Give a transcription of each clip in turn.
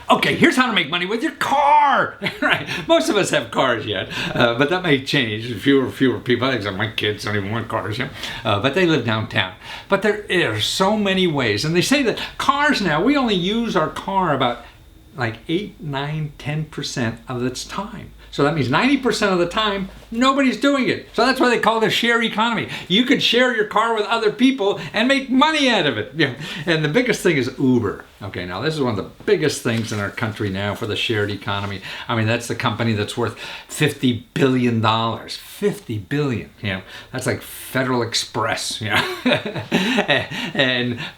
Okay, here's how to make money with your car. Right? Most of us have cars yet, but that may change. Fewer people. Except my kids don't even want cars yet, but they live downtown. But there are so many ways, and they say that cars now, we only use our car about like 8, 9, 10% of its time. So that means 90% of the time, nobody's doing it. So that's why they call it a share economy. You could share your car with other people and make money out of it. Yeah. And the biggest thing is Uber. Okay, now this is one of the biggest things in our country now for the shared economy. I mean, that's the company that's worth $50 billion. $50 billion, you know, that's like Federal Express, you know.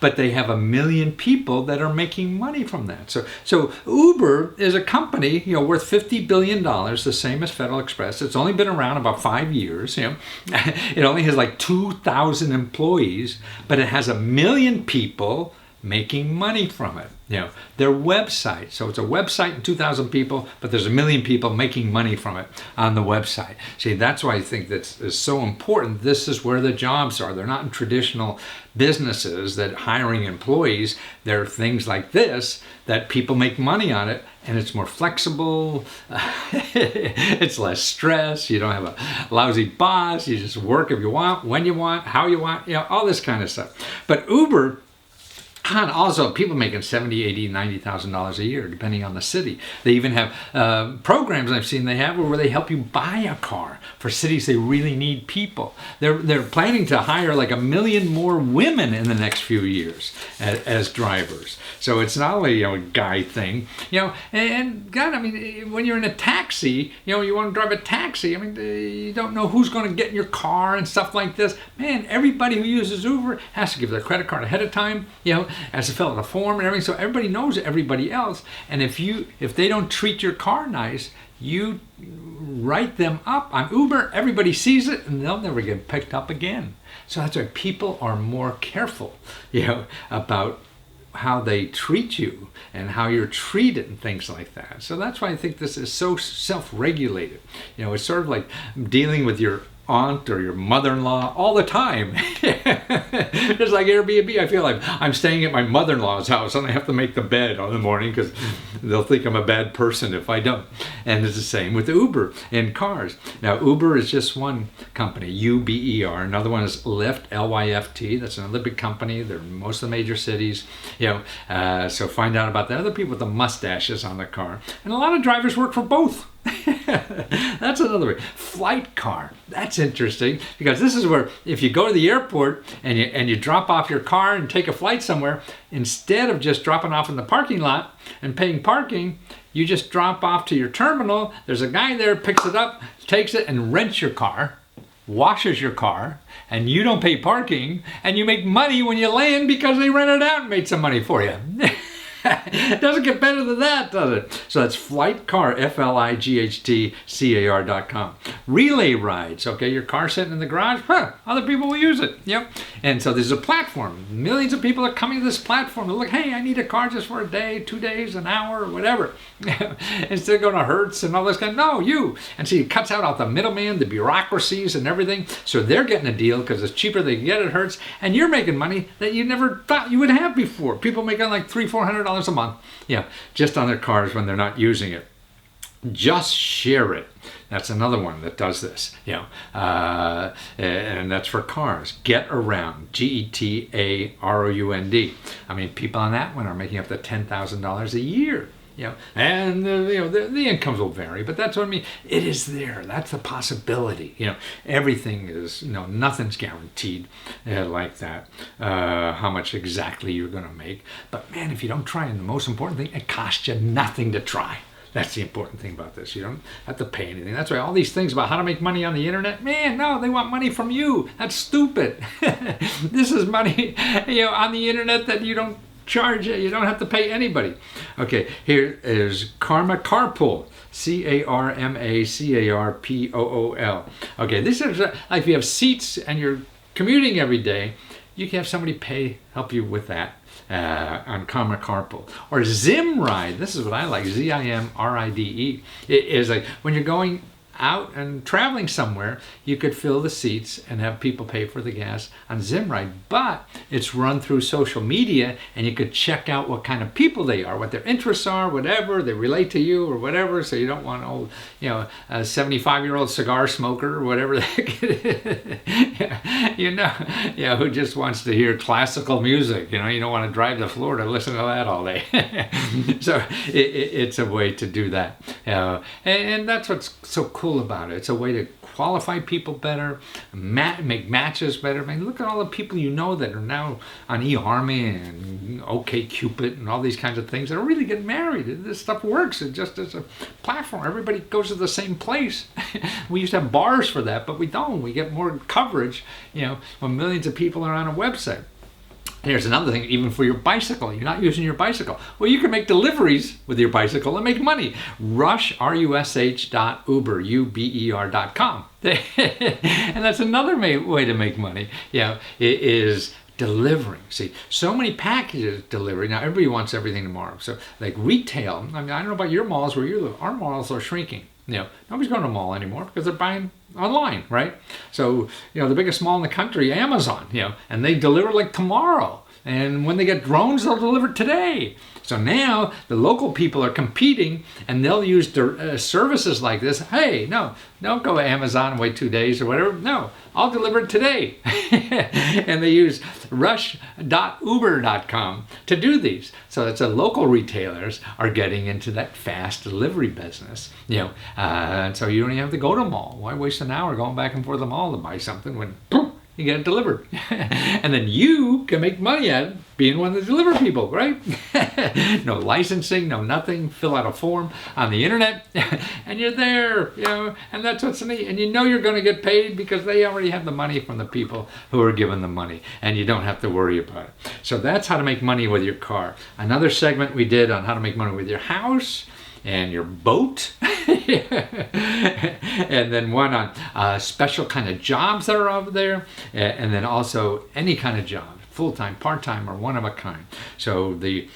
But they have 1 million people that are making money from that. So Uber is a company, you know, worth $50 billion, the same as Federal Express. It's only been around about 5 years, you know. It only has like 2,000 employees, but it has 1 million people making money from it. You know, their website. So it's a website and 2,000 people, but there's 1 million people making money from it on the website. See, that's why I think that is so important. This is where the jobs are. They're not in traditional businesses that hiring employees. They're things like this that people make money on it, and it's more flexible. It's less stress. You don't have a lousy boss. You just work if you want, when you want, how you want, you know, all this kind of stuff. But Uber, and also people making $70,000, $80,000, $90,000 a year, depending on the city. They even have programs I've seen they have where they help you buy a car for cities they really need people. They're planning to hire like 1 million more women in the next few years as drivers. So it's not only, you know, a guy thing, you know. And God, I mean, when you're in a taxi, you know, you want to drive a taxi. I mean, you don't know who's going to get in your car and stuff like this. Man, everybody who uses Uber has to give their credit card ahead of time, you know, has to fill out a form and everything, so everybody knows everybody else. And if they don't treat your car nice, you write them up on Uber, everybody sees it, and they'll never get picked up again. So that's why people are more careful, you know, about how they treat you and how you're treated and things like that. So that's why I think this is so self-regulated. You know, it's sort of like dealing with your aunt or your mother-in-law all the time. Just like Airbnb, I feel like I'm staying at my mother-in-law's house and I have to make the bed in the morning because they'll think I'm a bad person if I don't. And it's the same with Uber and cars. Now, Uber is just one company, U-B-E-R. Another one is Lyft, L-Y-F-T. That's another big company. They're in most of the major cities. You know, so find out about the other people with the mustaches on the car. And a lot of drivers work for both. That's another way. Flightcar. That's interesting because this is where if you go to the airport and you drop off your car and take a flight somewhere, instead of just dropping off in the parking lot and paying parking, you just drop off to your terminal. There's a guy there, picks it up, takes it and rents your car, washes your car, and you don't pay parking, and you make money when you land because they rented it out and made some money for you. It doesn't get better than that, does it? So that's Flightcar, Flightcar.com. Relay rides, okay, your car sitting in the garage, other people will use it, yep. And so there's a platform. Millions of people are coming to this platform to look, hey, I need a car just for a day, 2 days, an hour, or whatever. Instead of going to Hertz and all this kind of, no, you. And so it cuts out all the middleman, the bureaucracies and everything. So they're getting a deal because it's cheaper they can get at Hertz, and you're making money that you never thought you would have before. People making like $300-400 a month, yeah, just on their cars when they're not using it. Just Share It. That's another one that does this, you know, and that's for cars. Get Around, Getaround. I mean, people on that one are making up to $10,000 a year. You know, and you know the incomes will vary, but that's what I mean. It is there. That's the possibility. You know, everything is, you know, nothing's guaranteed like that. How much exactly you're going to make, but man, if you don't try, and the most important thing, it costs you nothing to try. That's the important thing about this. You don't have to pay anything. That's why all these things about how to make money on the internet, man, no, they want money from you. That's stupid. This is money, you know, on the internet that you don't charge it. You don't have to pay anybody. Okay, here is Carpool. Carmacarpool. Okay, this is like if you have seats and you're commuting every day, you can have somebody help you with that on Carpool. Or Zimride. This is what I like. Zimride. It is like when you're going out and traveling somewhere, you could fill the seats and have people pay for the gas on Zimride. But it's run through social media, and you could check out what kind of people they are, what their interests are, whatever, they relate to you or whatever. So you don't want an old, a 75-year-old cigar smoker or whatever the heck it is, who just wants to hear classical music. You don't want to drive to Florida and listen to that all day. So it's a way to do that. And that's what's so cool about it. It's a way to qualify people better, make matches better. I mean, look at all the people that are now on eHarmony and OkCupid and all these kinds of things that are really getting married. This stuff works. It just is a platform. Everybody goes to the same place. We used to have bars for that, but we don't. We get more coverage, when millions of people are on a website. Here's another thing, even for your bicycle. You're not using your bicycle. Well, you can make deliveries with your bicycle and make money. Rush.uber, Uber.com. And that's another way to make money. It is delivering. See, so many packages delivery. Now, everybody wants everything tomorrow. So, like retail, I don't know about your malls where you live. Our malls are shrinking. Nobody's going to a mall anymore because they're buying online, right? So, the biggest mall in the country, Amazon, and they deliver like tomorrow. And when they get drones, they'll deliver today. So now the local people are competing, and they'll use services like this. Hey, no, don't go to Amazon and wait 2 days or whatever. No, I'll deliver it today. And they use rush.uber.com to do these. So it's local retailers are getting into that fast delivery business. And so you don't even have to go to a mall. Why waste an hour going back and forth to the mall to buy something when boom, you get it delivered? And then you can make money at it being one of the deliver people, right? No licensing, no nothing. Fill out a form on the internet and you're there, and that's what's neat. And you're going to get paid because they already have the money from the people who are giving the money, and you don't have to worry about it. So that's how to make money with your car. Another segment we did on how to make money with your house and your boat. And then one on special kind of jobs that are over there, and then also any kind of job, full-time, part-time, or one of a kind. So the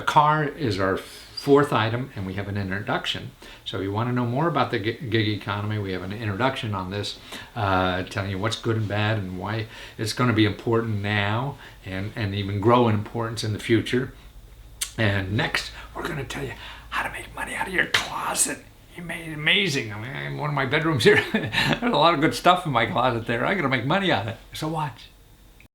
car is our fourth item, and we have an introduction. So if you want to know more about the gig economy, we have an introduction on this, telling you what's good and bad and why it's going to be important now and even grow in importance in the future. And next, we're going to tell you how to make money out of your closet. You made it amazing. I mean, one of my bedrooms here, there's a lot of good stuff in my closet there. I got to make money out of it. So watch.